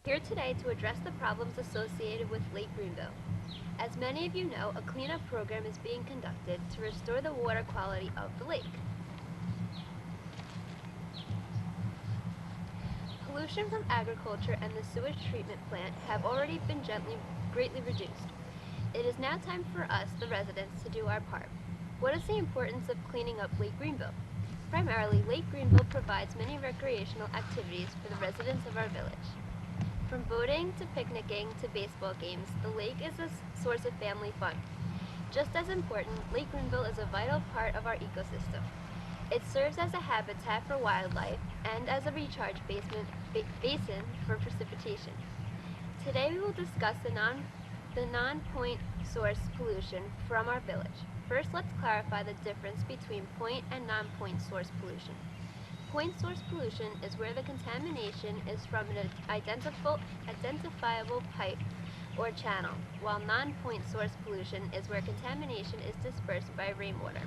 Here today to address the problems associated with Lake Greenville. As many of you know, a cleanup program is being conducted to restore the water quality of the lake. Pollution from agriculture and the sewage treatment plant have already been greatly reduced. It is now time for us, the residents, to do our part. What is the importance of cleaning up Lake Greenville? Primarily, Lake Greenville provides many recreational activities for the residents of our village. From boating to picnicking to baseball games, the lake is a source of family fun. Just as important, Lake Greenville is a vital part of our ecosystem. It serves as a habitat for wildlife and as a recharge basin for precipitation. Today we will discuss the non-point source pollution from our village. First, let's clarify the difference between point and non-point source pollution. Point source pollution is where the contamination is from an identifiable pipe or channel, while non-point source pollution is where contamination is dispersed by rainwater.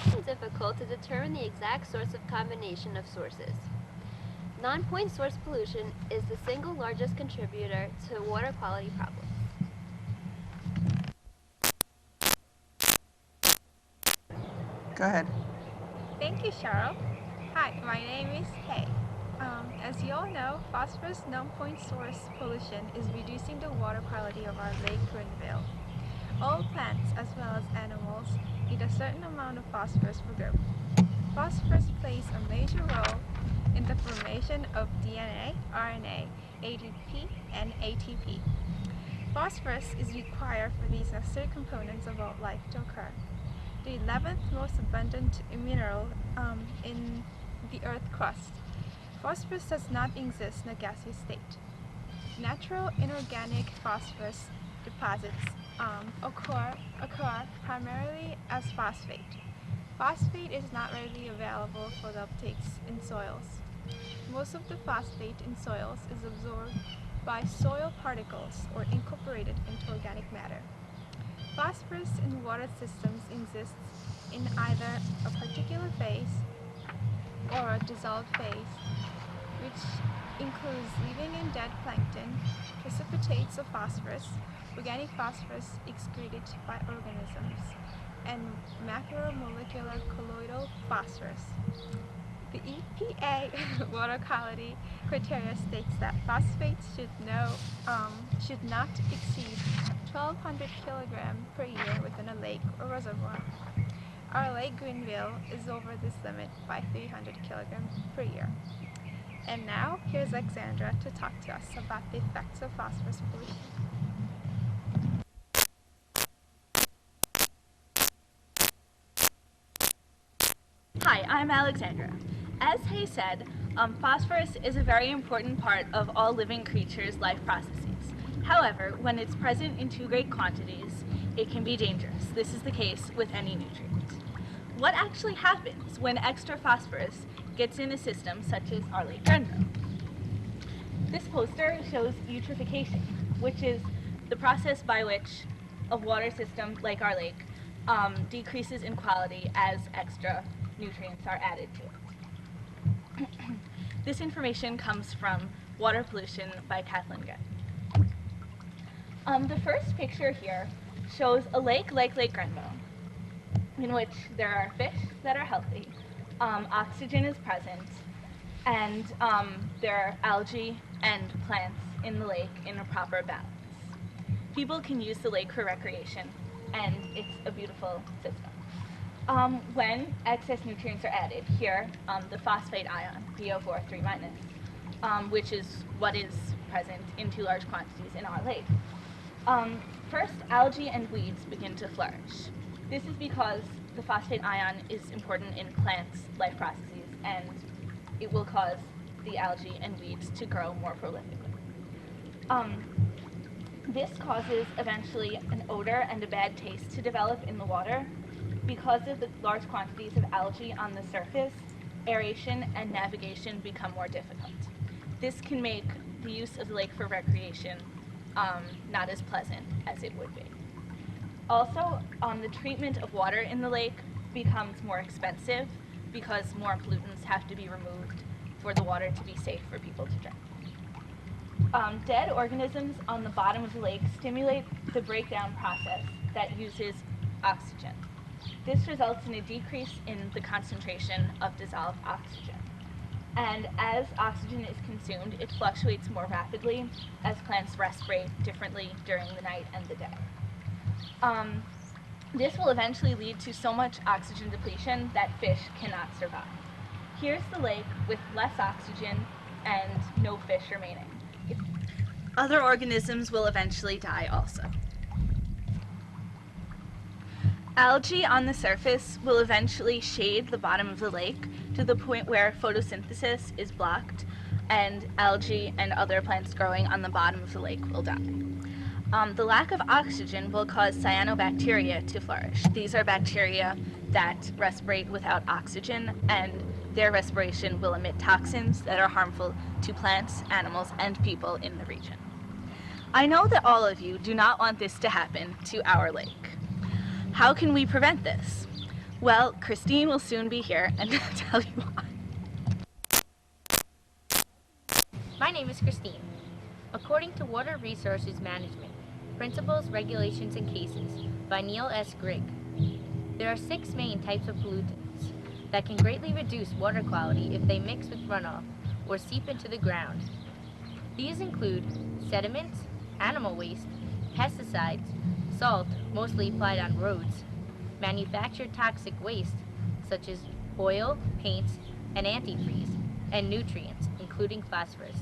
It's difficult to determine the exact source of combination of sources. Non-point source pollution is the single largest contributor to water quality problems. Go ahead. Thank you, Cheryl. Hi, my name is Hay. As you all know, phosphorus non-point source pollution is reducing the water quality of our Lake Greenville. All plants, as well as animals, need a certain amount of phosphorus for growth. Phosphorus plays a major role in the formation of DNA, RNA, ADP, and ATP. Phosphorus is required for these necessary components of all life to occur. The 11th most abundant mineral in the Earth's crust. Phosphorus does not exist in a gaseous state. Natural inorganic phosphorus deposits occur primarily as phosphate. Phosphate is not readily available for the uptakes in soils. Most of the phosphate in soils is absorbed by soil particles or incorporated into organic matter. Phosphorus in water systems exists in either a particular phase or a dissolved phase, which includes living and dead plankton, precipitates of phosphorus, organic phosphorus excreted by organisms, and macromolecular colloidal phosphorus. The EPA water quality criteria states that phosphates should not exceed 1,200 kilograms per year within a lake or reservoir. Our Lake Greenville is over this limit by 300 kilograms per year. And now, here's Alexandra to talk to us about the effects of phosphorus pollution. Hi, I'm Alexandra. As Hay said, phosphorus is a very important part of all living creatures' life processes. However, when it's present in too great quantities, it can be dangerous. This is the case with any nutrient. What actually happens when extra phosphorus gets in a system such as our Lake Greenville? This poster shows eutrophication, which is the process by which a water system like our lake decreases in quality as extra nutrients are added to it. This information comes from Water Pollution by Kathleen Gett. The first picture here shows a lake like Lake Greenville, in which there are fish that are healthy, oxygen is present, and there are algae and plants in the lake in a proper balance. People can use the lake for recreation, and it's a beautiful system. When excess nutrients are added, here the phosphate ion, PO4 3-, which is what is present in too large quantities in our lake. First, algae and weeds begin to flourish. This is because the phosphate ion is important in plants' life processes, and it will cause the algae and weeds to grow more prolifically. This causes eventually an odor and a bad taste to develop in the water. Because of the large quantities of algae on the surface, aeration and navigation become more difficult. This can make the use of the lake for recreation not as pleasant as it would be. Also, the treatment of water in the lake becomes more expensive because more pollutants have to be removed for the water to be safe for people to drink. Dead organisms on the bottom of the lake stimulate the breakdown process that uses oxygen. This results in a decrease in the concentration of dissolved oxygen. And as oxygen is consumed, it fluctuates more rapidly as plants respirate differently during the night and the day. This will eventually lead to so much oxygen depletion that fish cannot survive. Here's the lake with less oxygen and no fish remaining. Other organisms will eventually die also. Algae on the surface will eventually shade the bottom of the lake to the point where photosynthesis is blocked, and algae and other plants growing on the bottom of the lake will die. The lack of oxygen will cause cyanobacteria to flourish. These are bacteria that respirate without oxygen, and their respiration will emit toxins that are harmful to plants, animals, and people in the region. I know that all of you do not want this to happen to our lake. How can we prevent this? Well, Christine will soon be here and tell you why. My name is Christine. According to Water Resources Management, Principles, Regulations, and Cases by Neil S. Grigg, there are 6 main types of pollutants that can greatly reduce water quality if they mix with runoff or seep into the ground. These include sediments, animal waste, pesticides, salt, mostly applied on roads, manufactured toxic waste, such as oil, paints, and antifreeze, and nutrients, including phosphorus.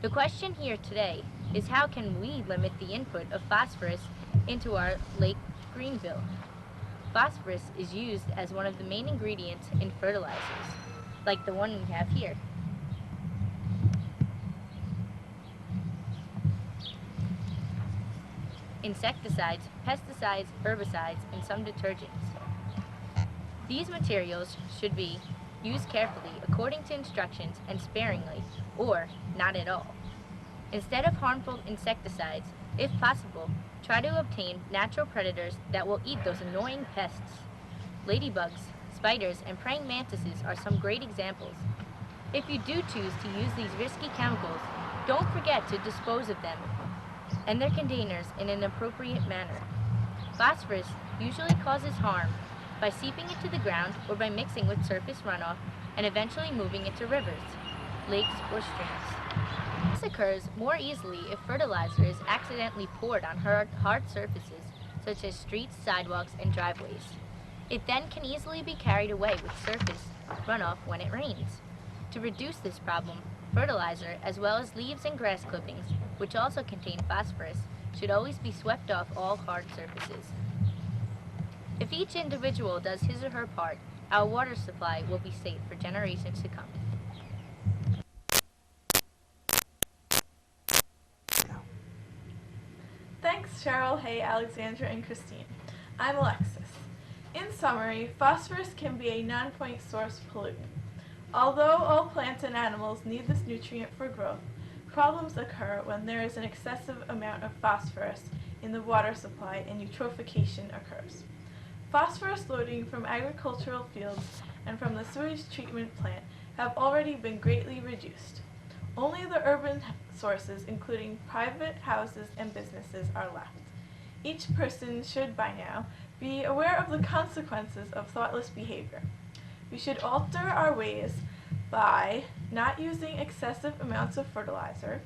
The question here today is how can we limit the input of phosphorus into our Lake Greenville? Phosphorus is used as one of the main ingredients in fertilizers, like the one we have here. Insecticides, pesticides, herbicides, and some detergents. These materials should be used carefully according to instructions and sparingly, or not at all. Instead of harmful insecticides, if possible, try to obtain natural predators that will eat those annoying pests. Ladybugs, spiders, and praying mantises are some great examples. If you do choose to use these risky chemicals, don't forget to dispose of them and their containers in an appropriate manner. Phosphorus usually causes harm by seeping into the ground or by mixing with surface runoff and eventually moving into rivers, lakes, or streams. This occurs more easily if fertilizer is accidentally poured on hard surfaces such as streets, sidewalks, and driveways. It then can easily be carried away with surface runoff when it rains. To reduce this problem, fertilizer, as well as leaves and grass clippings, which also contain phosphorus, should always be swept off all hard surfaces. If each individual does his or her part, our water supply will be safe for generations to come. Thanks, Cheryl, Hay, Alexandra, and Christine. I'm Alexis. In summary, phosphorus can be a non-point source pollutant. Although all plants and animals need this nutrient for growth, problems occur when there is an excessive amount of phosphorus in the water supply and eutrophication occurs. Phosphorus loading from agricultural fields and from the sewage treatment plant have already been greatly reduced. Only the urban sources, including private houses and businesses, are left. Each person should, by now, be aware of the consequences of thoughtless behavior. We should alter our ways by not using excessive amounts of fertilizer,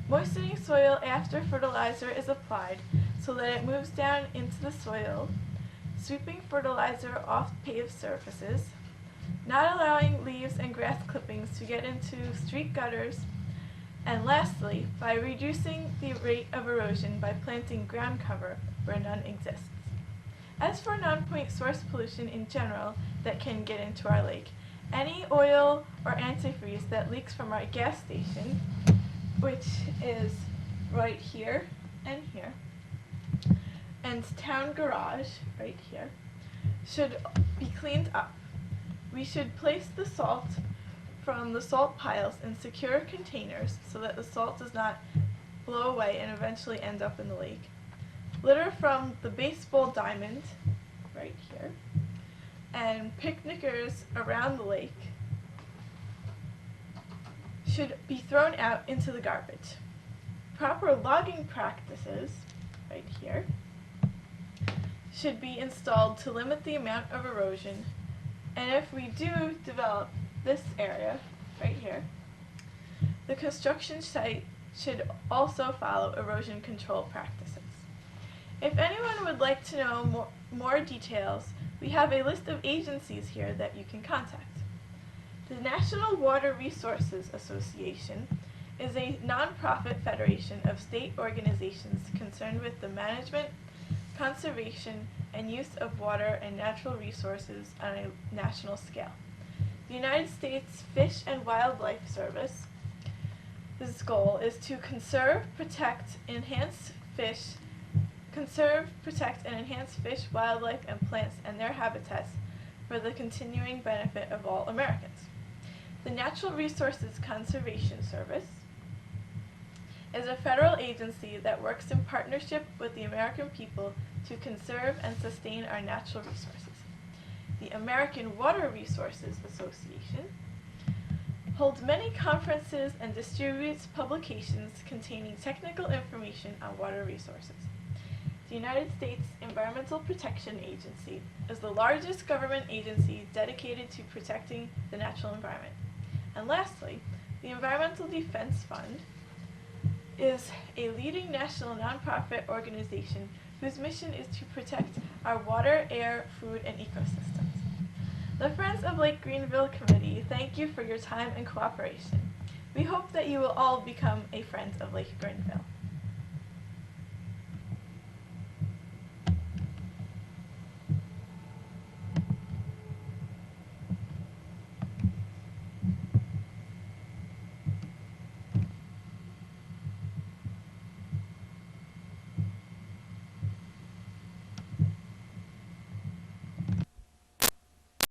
moistening soil after fertilizer is applied so that it moves down into the soil, sweeping fertilizer off paved surfaces, not allowing leaves and grass clippings to get into street gutters, and lastly, by reducing the rate of erosion by planting ground cover where none exists. As for non-point source pollution in general that can get into our lake, any oil or antifreeze that leaks from our gas station, which is right here and here, and town garage right here, should be cleaned up. We should place the salt from the salt piles in secure containers so that the salt does not blow away and eventually end up in the lake. Litter from the baseball diamond, right here, and picnickers around the lake should be thrown out into the garbage. Proper logging practices, right here, should be installed to limit the amount of erosion. And if we do develop this area, right here, the construction site should also follow erosion control practices. If anyone would like to know more details, we have a list of agencies here that you can contact. The National Water Resources Association is a nonprofit federation of state organizations concerned with the management, conservation, and use of water and natural resources on a national scale. The United States Fish and Wildlife Service's goal is to conserve, protect, and enhance fish, wildlife, and plants and their habitats for the continuing benefit of all Americans. The Natural Resources Conservation Service is a federal agency that works in partnership with the American people to conserve and sustain our natural resources. The American Water Resources Association holds many conferences and distributes publications containing technical information on water resources. The United States Environmental Protection Agency is the largest government agency dedicated to protecting the natural environment. And lastly, the Environmental Defense Fund is a leading national nonprofit organization whose mission is to protect our water, air, food, and ecosystems. The Friends of Lake Greenville Committee thank you for your time and cooperation. We hope that you will all become a friend of Lake Greenville.